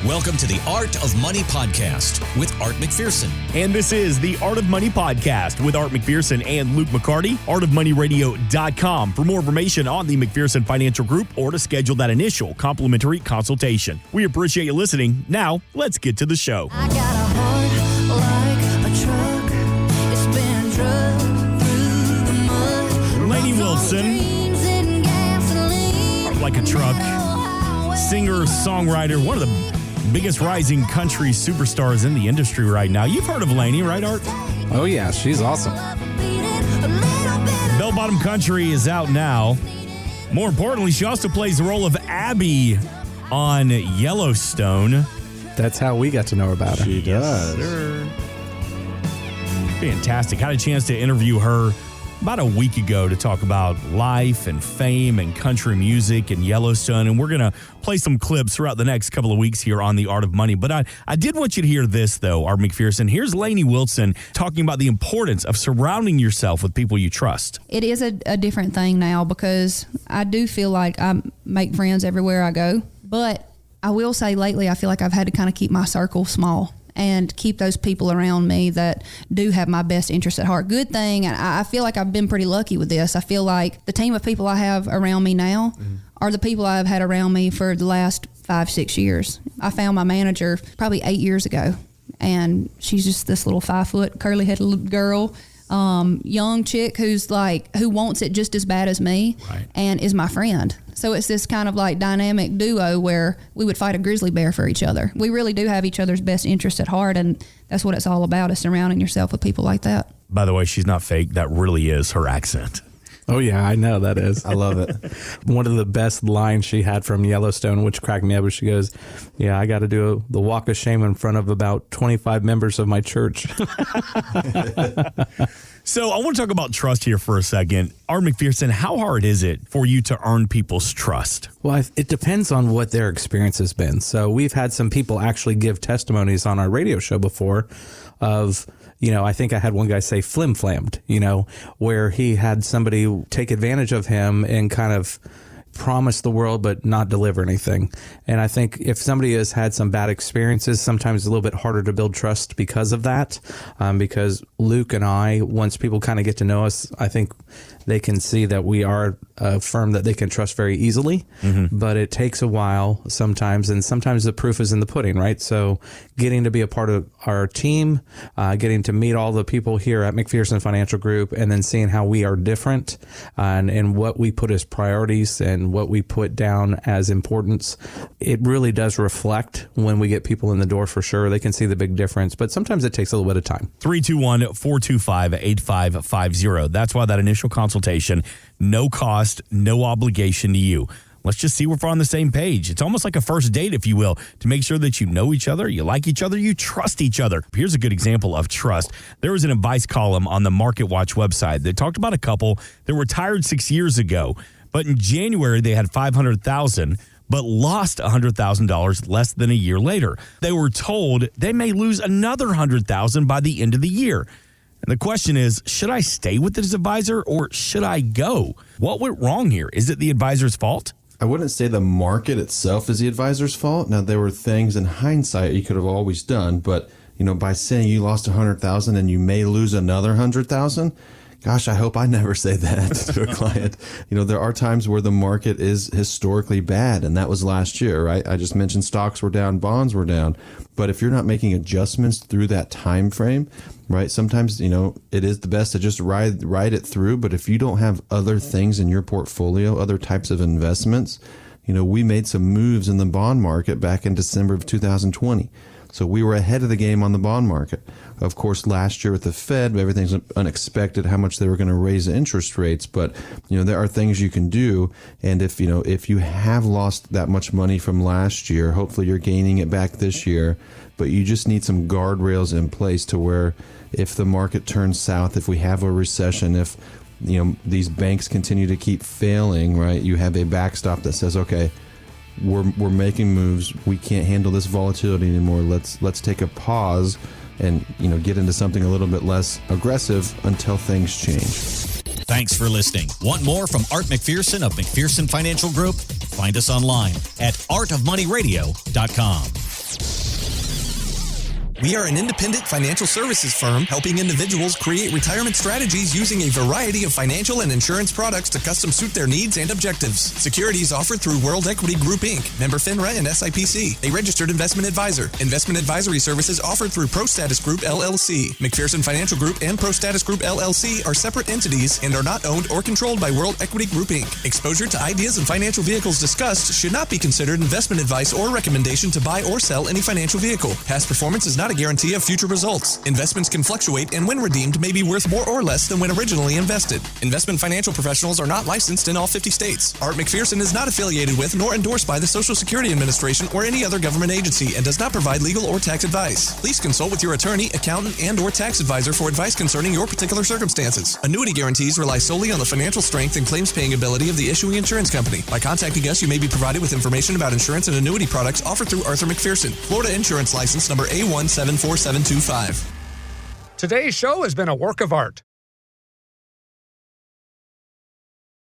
Welcome to the Art of Money Podcast with Art McPherson. And this is the Art of Money Podcast with Art McPherson and Luke McCarty, artofmoneyradio.com for more information on the McPherson Financial Group or to schedule that initial complimentary consultation. We appreciate you listening. Now, let's get to the show. I got a heart like a truck. It's been drugged through the mud. Lainey Wilson, Heart Like a Truck, singer, songwriter, one of the biggest rising country superstars in the industry right now. You've heard of Lainey, right, Art? Oh, yeah. She's awesome. Bell Bottom Country is out now. More importantly, she also plays the role of Abby on Yellowstone. That's how we got to know about her. She does. Fantastic. Had a chance to interview her about a week ago to talk about life and fame and country music and Yellowstone. And we're going to play some clips throughout the next couple of weeks here on The Art of Money. But I did want you to hear this, though, Art McPherson. Here's Lainey Wilson talking about the importance of surrounding yourself with people you trust. It is a different thing now because I do feel like I make friends everywhere I go. But I will say lately, I feel like I've had to kind of keep my circle small and keep those people around me that do have my best interest at heart. Good thing, and I feel like I've been pretty lucky with this. I feel like the team of people I have around me now are the people I've had around me for the last 5-6 years. I found my manager probably 8 years ago, and she's just this little 5-foot curly-headed girl, young chick who wants it just as bad as me, right, and is my friend. So it's this kind of like dynamic duo where we would fight a grizzly bear for each other. We really do have each other's best interest at heart, and that's what it's all about, is surrounding yourself with people like that. By the way, she's not fake. That really is her accent. Oh, yeah, I know that is. I love it. One of the best lines she had from Yellowstone, which cracked me up, was she goes, yeah, I got to do the walk of shame in front of about 25 members of my church. So I want to talk about trust here for a second. Art McPherson, how hard is it for you to earn people's trust? Well, it depends on what their experience has been. So we've had some people actually give testimonies on our radio show before of, I think I had one guy say flim-flammed, where he had somebody take advantage of him and kind of promise the world but not deliver anything. And I think if somebody has had some bad experiences, sometimes it's a little bit harder to build trust because of that. Because Luke and I, once people kind of get to know us, I think they can see that we are a firm that they can trust very easily. But it takes a while sometimes, and sometimes the proof is in the pudding, right? So getting to be a part of our team, getting to meet all the people here at McPherson Financial Group, and then seeing how we are different and what we put as priorities and what we put down as importance, it really does reflect when we get people in the door for sure. They can see the big difference, but sometimes it takes a little bit of time. 321-425-8550. That's why that initial consultation, no cost, no obligation to you. Let's just see if we're on the same page. It's almost like a first date, if you will, to make sure that you know each other, you like each other, you trust each other. Here's a good example of trust. There was an advice column on the Market Watch website that talked about a couple that retired 6 years ago, but in January they had $500,000, but lost $100,000 less than a year later. They were told they may lose another $100,000 by the end of the year. And the question is, should I stay with this advisor or should I go? What went wrong here? Is it the advisor's fault? I wouldn't say the market itself is the advisor's fault. Now, there were things in hindsight you could have always done, but by saying you lost $100,000 and you may lose another $100,000, gosh, I hope I never say that to a client. There are times where the market is historically bad, and that was last year, right? I just mentioned stocks were down, bonds were down. But if you're not making adjustments through that time frame, right, sometimes, it is the best to just ride it through. But if you don't have other things in your portfolio, other types of investments, we made some moves in the bond market back in December of 2020. So we were ahead of the game on the bond market. Of course, last year with the Fed, everything's unexpected how much they were going to raise the interest rates. But, there are things you can do. And if you have lost that much money from last year, hopefully you're gaining it back this year. But you just need some guardrails in place to where if the market turns south, if we have a recession, if these banks continue to keep failing, right, you have a backstop that says, okay, we're making moves. We can't handle this volatility anymore. Let's take a pause and get into something a little bit less aggressive until things change. Thanks for listening. Want more from Art McPherson of McPherson Financial Group? Find us online at artofmoneyradio.com. We are an independent financial services firm helping individuals create retirement strategies using a variety of financial and insurance products to custom suit their needs and objectives. Securities offered through World Equity Group, Inc., member FINRA and SIPC, a registered investment advisor. Investment advisory services offered through ProStatus Group, LLC. McPherson Financial Group and ProStatus Group, LLC are separate entities and are not owned or controlled by World Equity Group, Inc. Exposure to ideas and financial vehicles discussed should not be considered investment advice or recommendation to buy or sell any financial vehicle. Past performance is not a guarantee of future results. Investments can fluctuate and when redeemed may be worth more or less than when originally invested. Investment financial professionals are not licensed in all 50 states. Art McPherson is not affiliated with nor endorsed by the Social Security Administration or any other government agency and does not provide legal or tax advice. Please consult with your attorney, accountant, and or tax advisor for advice concerning your particular circumstances. Annuity guarantees rely solely on the financial strength and claims paying ability of the issuing insurance company. By contacting us, you may be provided with information about insurance and annuity products offered through Arthur McPherson. Florida Insurance License number A174725. Today's show has been a work of art.